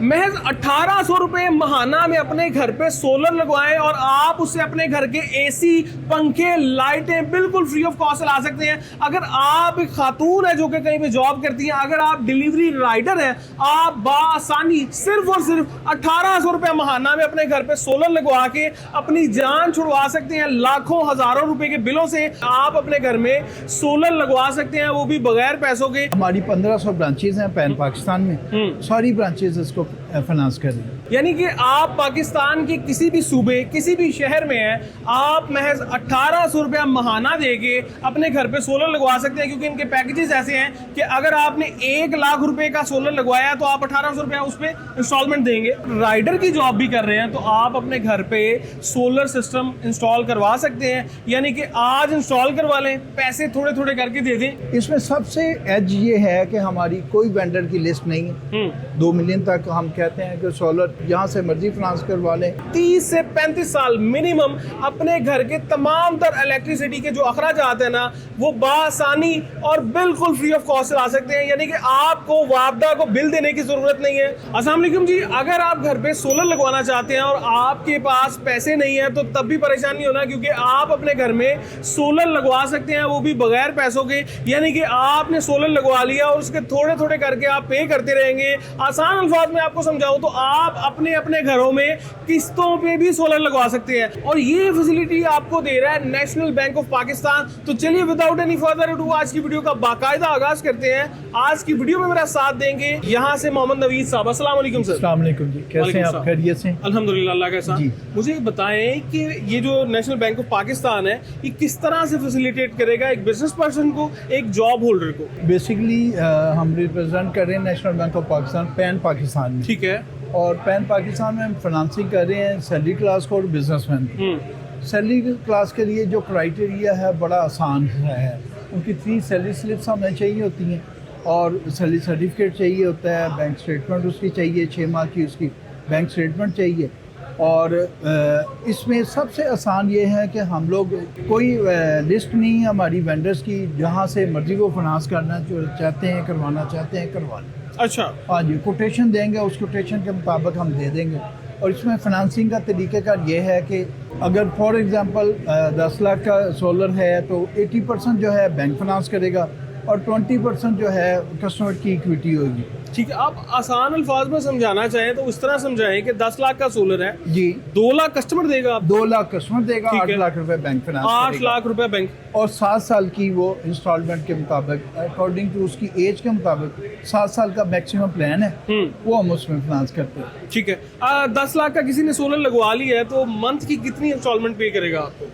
महज 1800 रुपए महाना में अपने घर पे सोलर लगवाएं और आप उससे अपने घर के एसी, पंखे, लाइटें बिल्कुल फ्री ऑफ कॉस्ट ला सकते हैं। अगर आप एक खातून है जो कि कहीं पे जॉब करती हैं, अगर आप डिलीवरी राइडर हैं, आप बासानी सिर्फ और सिर्फ 1800 रुपए महाना में अपने घर पे सोलर लगवा के अपनी जान छुड़वा सकते हैं। लाखों हजारों रुपए के बिलों से आप अपने घर में सोलर लगवा सकते हैं, वो भी बगैर पैसों के। हमारी 1500 ब्रांचेज हैं पैन पाकिस्तान में, सारी ब्रांचेज इसको फाइनेंस कर रही हैं। यानी कि आप पाकिस्तान के किसी भी सूबे, किसी भी शहर में हैं, आप महज 1800 रुपया महाना देके अपने घर पे सोलर लगवा सकते हैं, क्योंकि इनके पैकेजेस ऐसे हैं कि अगर आपने 1 लाख रुपए का सोलर लगवाया तो आप 1800 रुपया उस पे इंस्टॉलमेंट देंगे। राइडर की जॉब भी कर रहे हैं तो आप अपने घर पे सोलर सिस्टम इंस्टॉल करवा सकते हैं, यानी कि आज इंस्टॉल करवा लें, पैसे थोड़े थोड़े करके दे दें। इसमें सबसे एज ये है कि हमारी कोई वेंडर की लिस्ट नहीं है। 2 मिलियन तक हम कहते हैं कि सोलर जहाँ से मर्जी फाइनेंस करवा लें। 30 से 35 साल मिनिमम अपने घर के तमाम तर इलेक्ट्रिसिटी के जो अखराजात है ना, वो बासानी और बिल्कुल फ्री ऑफ कॉस्ट ला सकते हैं, यानी कि आपको वापदा को बिल देने की जरूरत नहीं है। अस्सलाम वालेकुम जी, अगर आप घर पे सोलर लगवाना चाहते हैं और आपके पास पैसे नहीं है तो तब भी परेशान नहीं होना, क्योंकि आप अपने घर में सोलर लगवा सकते हैं, वो भी बगैर पैसों के। यानी कि आपने सोलर लगवा लिया और उसके थोड़े थोड़े करके आप पे करते रहेंगे। आसान अल्फाज में आपको समझाऊं तो आप अपने अपने घरों में किस्तों पे भी सोलर लगवा सकते हैं, और ये फैसिलिटी आपको दे रहा है नेशनल बैंक ऑफ पाकिस्तान। तो चलिए विदाउट एनी फर्दर अडू आज की वीडियो का बाकायदा आगाज करते हैं। आज की वीडियो में मेरा साथ देंगे यहाँ से मोहम्मद नवीद साहब। अस्सलाम वालेकुम सर। अस्सलाम वालेकुम जी, कैसे हैं आप? खैरियत से? अल्हम्दुलिल्लाह, अल्लाह का जी। एहसान। मुझे बताएं कि ये जो नेशनल बैंक ऑफ पाकिस्तान है, ये किस तरह से फैसिलिटेट करेगा एक बिजनेस पर्सन को, एक जॉब होल्डर को? बेसिकली हम रिप्रेजेंट कर रहे हैं national bank of Pakistan pan Pakistan में। ठीक है। और पैन पाकिस्तान में हम फाइनेंसिंग कर रहे हैं सैलरी क्लास को और बिजनेसमैन को। सैलरी क्लास के लिए जो क्राइटेरिया है बड़ा आसान है। उनकी 3 सैलरी स्लिप्स हमें चाहिए होती हैं और सैलरी सर्टिफिकेट चाहिए होता है, बैंक स्टेटमेंट उसकी चाहिए, 6 माह की उसकी बैंक स्टेटमेंट चाहिए। और इसमें सबसे आसान ये है कि हम लोग कोई लिस्ट नहीं है हमारी वेंडर्स की, जहाँ से मर्जी वो फाइनेंस करना चाहते हैं, करवाना चाहते हैं, करवा लें। अच्छा। हाँ जी, कोटेशन देंगे, उस कोटेशन के मुताबिक हम दे देंगे। और इसमें फाइनेंसिंग का तरीक़ेकार ये है कि अगर फॉर एग्जांपल 10 लाख का सोलर है तो 80% जो है बैंक फाइनेंस करेगा और 20% जो है कस्टमर की इक्विटी होगी। ठीक है, आप आसान अल्फाज में समझाना चाहें तो इस तरह समझाएं कि 10 लाख का सोलर है जी, 2 लाख कस्टमर देगा, 2 लाख कस्टमर देगा, ठीक 8 है। लाख रुपए बैंक फाइनेंस 8 लाख रुपए बैंक, और 7 साल की वो इंस्टॉलमेंट के मुताबिक अकॉर्डिंग टू उसकी एज के मुताबिक 7 साल का मैक्सिमम प्लान है, वो हम उसमें फाइनेंस करते हैं। ठीक है। 10 लाख का किसी ने सोलर लगवा लिया है तो मंथ की कितनी इंस्टॉलमेंट पे करेगा आपको?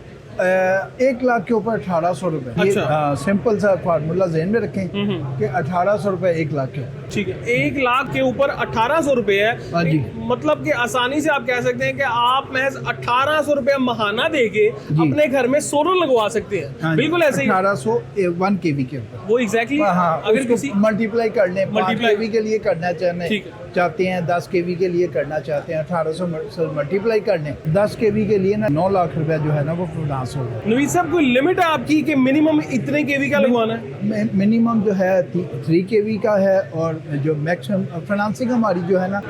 1 लाख के ऊपर 1800 रुपए। अच्छा। सिंपल सा फार्मूला ज़हन में रखें कि 1800 रुपए 1 लाख के। ठीक है, 1 लाख के ऊपर 1800 रुपए है। हाँ जी। मतलब कि आसानी से आप कह सकते हैं कि आप महज 1800 रुपया महाना देके अपने घर में सोलर लगवा सकते हैं। हाँ, बिल्कुल ऐसे ही 1800 1 केवी के ऊपर वो एग्जैक्टली। हाँ, अगर किसी मल्टीप्लाई कर लें, 5 Multiply- केवी के लिए करना ठीक है। चाहते हैं, 10 केवी के लिए करना चाहते हैं, 1800 से मल्टीप्लाई कर लें, 10 केवी के लिए ना 9 लाख रुपया जो है ना वो फाइनेंस होगा। नवीद साहब, कोई लिमिट है आपकी कि मिनिमम इतने केवी का लगवाना है? मिनिमम जो है 3 केवी का है, और जो मैक्सिमम फाइनेंसिंग हमारी जो है ना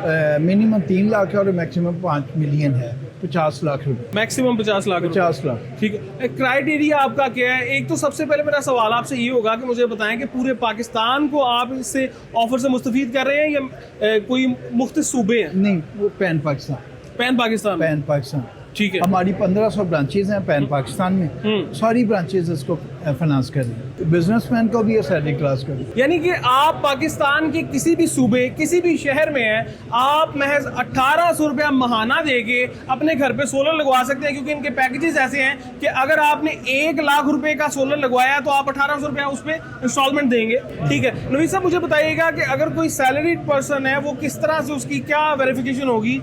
मिनिमम 3 लाख है और मैक्सिमम 5 मिलियन है, 50 लाख रुपए। मैक्सिमम 50 लाख। 50 लाख। ठीक है। क्राइटेरिया आपका क्या है? एक तो सबसे पहले मेरा सवाल आपसे ये होगा कि मुझे बताएं कि पूरे पाकिस्तान को आप इससे ऑफर से मुस्तफीद कर रहे हैं या कोई मुख्तलिफ सूबे हैं? नहीं, वो pan Pakistan. Pan Pakistan. Pan Pakistan. ठीक है। हमारी 1500 ब्रांचेज हैं पैन पाकिस्तान में, सारी ब्रांचेज इसको फाइनेंस कर रही हैं, बिजनेसमैन को भी और सैलरी क्लास को भी। यानी कि आप पाकिस्तान के किसी भी सूबे, किसी भी शहर में हैं, आप महज 1800 रुपया महाना देके अपने घर पे सोलर लगवा सकते हैं, क्योंकि इनके पैकेजेस ऐसे हैं कि अगर आपने 1 लाख रुपए का सोलर लगवाया तो आप 1800 रुपया उस पर इंस्टॉलमेंट देंगे। ठीक है। नवीद साहब, मुझे बताइएगा कि अगर कोई सैलरीड पर्सन है, वो किस तरह से उसकी क्या वेरिफिकेशन होगी,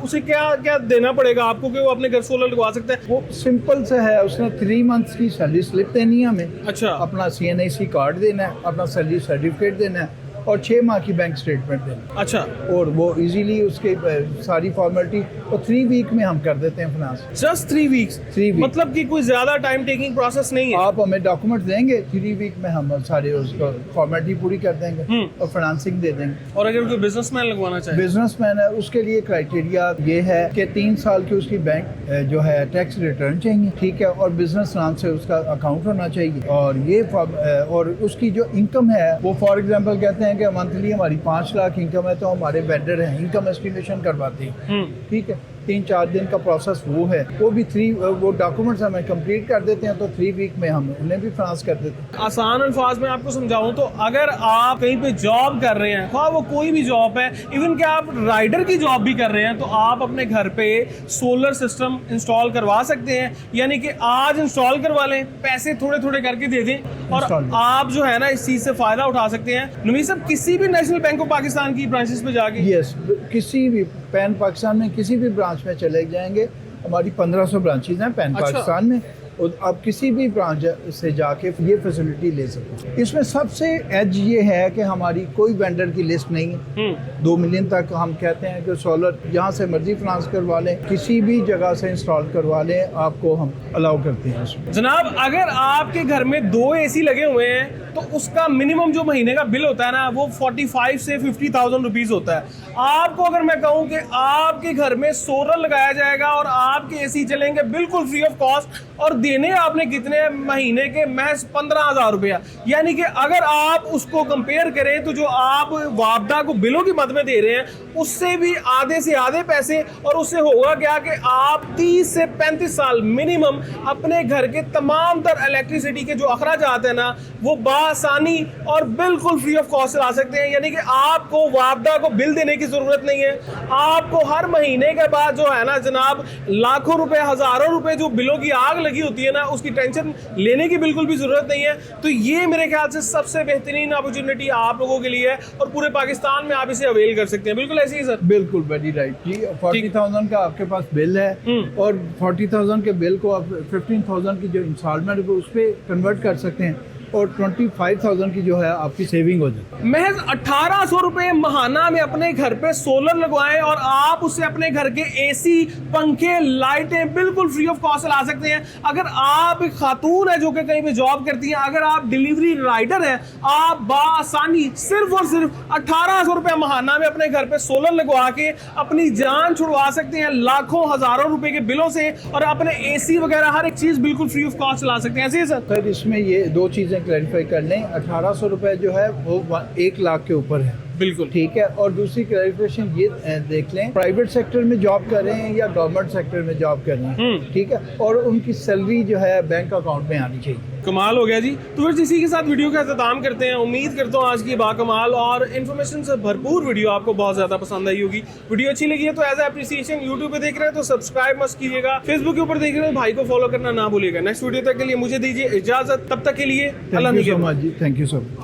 उसे क्या क्या देना पड़ेगा आपको कि वो अपने घर सोलर लगवा सकता है? वो सिंपल से है, उसने 3 मंथ्स की सैलरी स्लिप देनी है हमें। अच्छा। अपना CNIC कार्ड देना है, अपना सैलरी सर्टिफिकेट देना है, और 6 माह की बैंक स्टेटमेंट देनी। अच्छा, और वो इजीली उसके सारी फॉर्मेलिटी और 3 वीक में हम कर देते हैं फाइनेंस। Just 3 weeks? 3 वीक, मतलब कि कोई ज्यादा टाइम टेकिंग प्रोसेस नहीं है। आप हमें डॉक्यूमेंट देंगे, 3 वीक में हम सारे उसको फॉर्मेलिटी पूरी कर देंगे और फाइनेंसिंग दे देंगे। और अगर कोई बिजनेसमैन लगवाना चाहे? बिजनेसमैन है, उसके लिए क्राइटेरिया ये है कि 3 साल की उसकी बैंक जो है टैक्स रिटर्न चाहिए, ठीक है, और बिजनेस नाम से उसका अकाउंट होना चाहिए। और ये और उसकी जो इनकम है वो फॉर एग्जांपल कहते हैं कि मंथली हमारी 5 लाख इनकम है, तो हमारे वेंडर हैं इनकम एस्टिमेशन करवाते हैं, ठीक है। 3-4 दिन का प्रोसेस वो है, वो भी वो डॉक्यूमेंट्स हमें कंप्लीट कर देते हैं, तो 3 वीक में हम उन्हें भी फाइनेंस कर देते हैं। आसान अल्फाज में आपको समझाऊं तो अगर आप कहीं पे जॉब कर रहे हैं, हाँ वो कोई भी जॉब है, इवन कि आप राइडर की जॉब भी कर रहे हैं, तो आप अपने घर पे सोलर सिस्टम इंस्टॉल करवा सकते हैं। यानी कि आज इंस्टॉल करवा लें, पैसे थोड़े थोड़े करके दे दें और आप जो है ना इस चीज से फायदा उठा सकते हैं। नवीद साहब, किसी भी नेशनल बैंक ऑफ पाकिस्तान की ब्रांचेस पे जाके? यस, किसी भी पैन पाकिस्तान में किसी भी ब्रांच में चले जाएंगे, हमारी 1500 ब्रांचेज हैं पैन पाकिस्तान में, और आप किसी भी ब्रांच से जाके ये फैसिलिटी ले सकते हैं। इसमें सबसे एज ये है कि हमारी कोई वेंडर की लिस्ट नहीं है। 2 मिलियन तक हम कहते हैं कि सोलर जहाँ से मर्जी फाइनेंस करवा लें, किसी भी जगह से इंस्टॉल करवा लें, आपको हम अलाउ करते हैं उसमें। जनाब, अगर आपके घर में 2 AC लगे हुए हैं तो उसका मिनिमम जो महीने का बिल होता है ना वो 45 से 50,000 रुपीज होता है। आपको अगर मैं कहूं कि आपके घर में सोलर लगाया जाएगा और आपके AC चलेंगे बिल्कुल फ्री ऑफ कॉस्ट, और देने आपने कितने महीने के? महज 15,000 रुपया। यानी कि अगर आप उसको कंपेयर करें तो जो आप वापदा को बिलों की मद में दे रहे हैं उससे भी आधे से आधे पैसे, और उससे होगा क्या कि आप 30 से 35 साल मिनिमम अपने घर के तमाम तर इलेक्ट्रिसिटी के जो अखराजात है ना वो आसानी और बिल्कुल फ्री ऑफ कॉस्ट ला सकते हैं। यानी कि आपको वापदा को बिल देने की जरूरत नहीं है। आपको हर महीने के बाद जो है ना जनाब लाखों रुपए, हजारों रुपए जो बिलों की आग लगी होती है ना, उसकी टेंशन लेने की बिल्कुल भी जरूरत नहीं है। तो ये मेरे ख्याल से सबसे बेहतरीन अपॉर्चुनिटी आप लोगों के लिए है और पूरे पाकिस्तान में आप इसे अवेल कर सकते हैं। बिल्कुल ऐसे ही सर? बिल्कुल, वेरी राइट जी। 40,000 का आपके पास बिल है और 40,000 के बिल को आप 15,000 की जो इंस्टॉलमेंट है उस पर कन्वर्ट कर सकते हैं और 25,000 की जो है आपकी सेविंग हो जाती है। महज 1,800 रुपए महाना में अपने घर पे सोलर लगवाएं और आप उससे अपने घर के AC, पंखे, लाइटें बिल्कुल फ्री ऑफ कॉस्ट ला सकते हैं। अगर आप एक खातून है जो कि कहीं पे जॉब करती हैं, अगर आप डिलीवरी राइडर हैं, आप बासानी सिर्फ और सिर्फ 1,800 रुपए महाना में अपने घर पे सोलर लगवा के अपनी जान छुड़वा सकते हैं लाखों हजारों रुपए के बिलों से, और अपने AC वगैरह हर एक चीज बिल्कुल फ्री ऑफ कॉस्ट ला सकते हैं। ऐसे ही सर? इसमें ये 2 चीजें क्लैरिफाई कर लें। 1,800 रुपए जो है वो 1 लाख के ऊपर है, बिल्कुल ठीक है। और दूसरी क्लैरिफिकेशन ये देख लें, प्राइवेट सेक्टर में जॉब कर रहे हैं या गवर्नमेंट सेक्टर में जॉब कर रहे हैं, ठीक है, और उनकी सैलरी जो है बैंक अकाउंट में आनी चाहिए। कमाल हो गया जी। तो फिर इसी के साथ वीडियो का अख्ताम करते हैं। उम्मीद करता हूँ आज की बाकमाल और इन्फॉर्मेशन से भरपूर वीडियो आपको बहुत ज्यादा पसंद आई होगी। वीडियो अच्छी लगी है तो एज अप्रिसिएशन यूट्यूब पे देख रहे हैं तो सब्सक्राइब मत कीजिएगा, फेसबुक के ऊपर देख रहे हैं भाई को फॉलो करना ना भूलिएगा। नेक्स्ट वीडियो तक के लिए मुझे दीजिए इजाजत, तब तक के लिए Allah. Thank you so much जी, थैंक यू सो मच।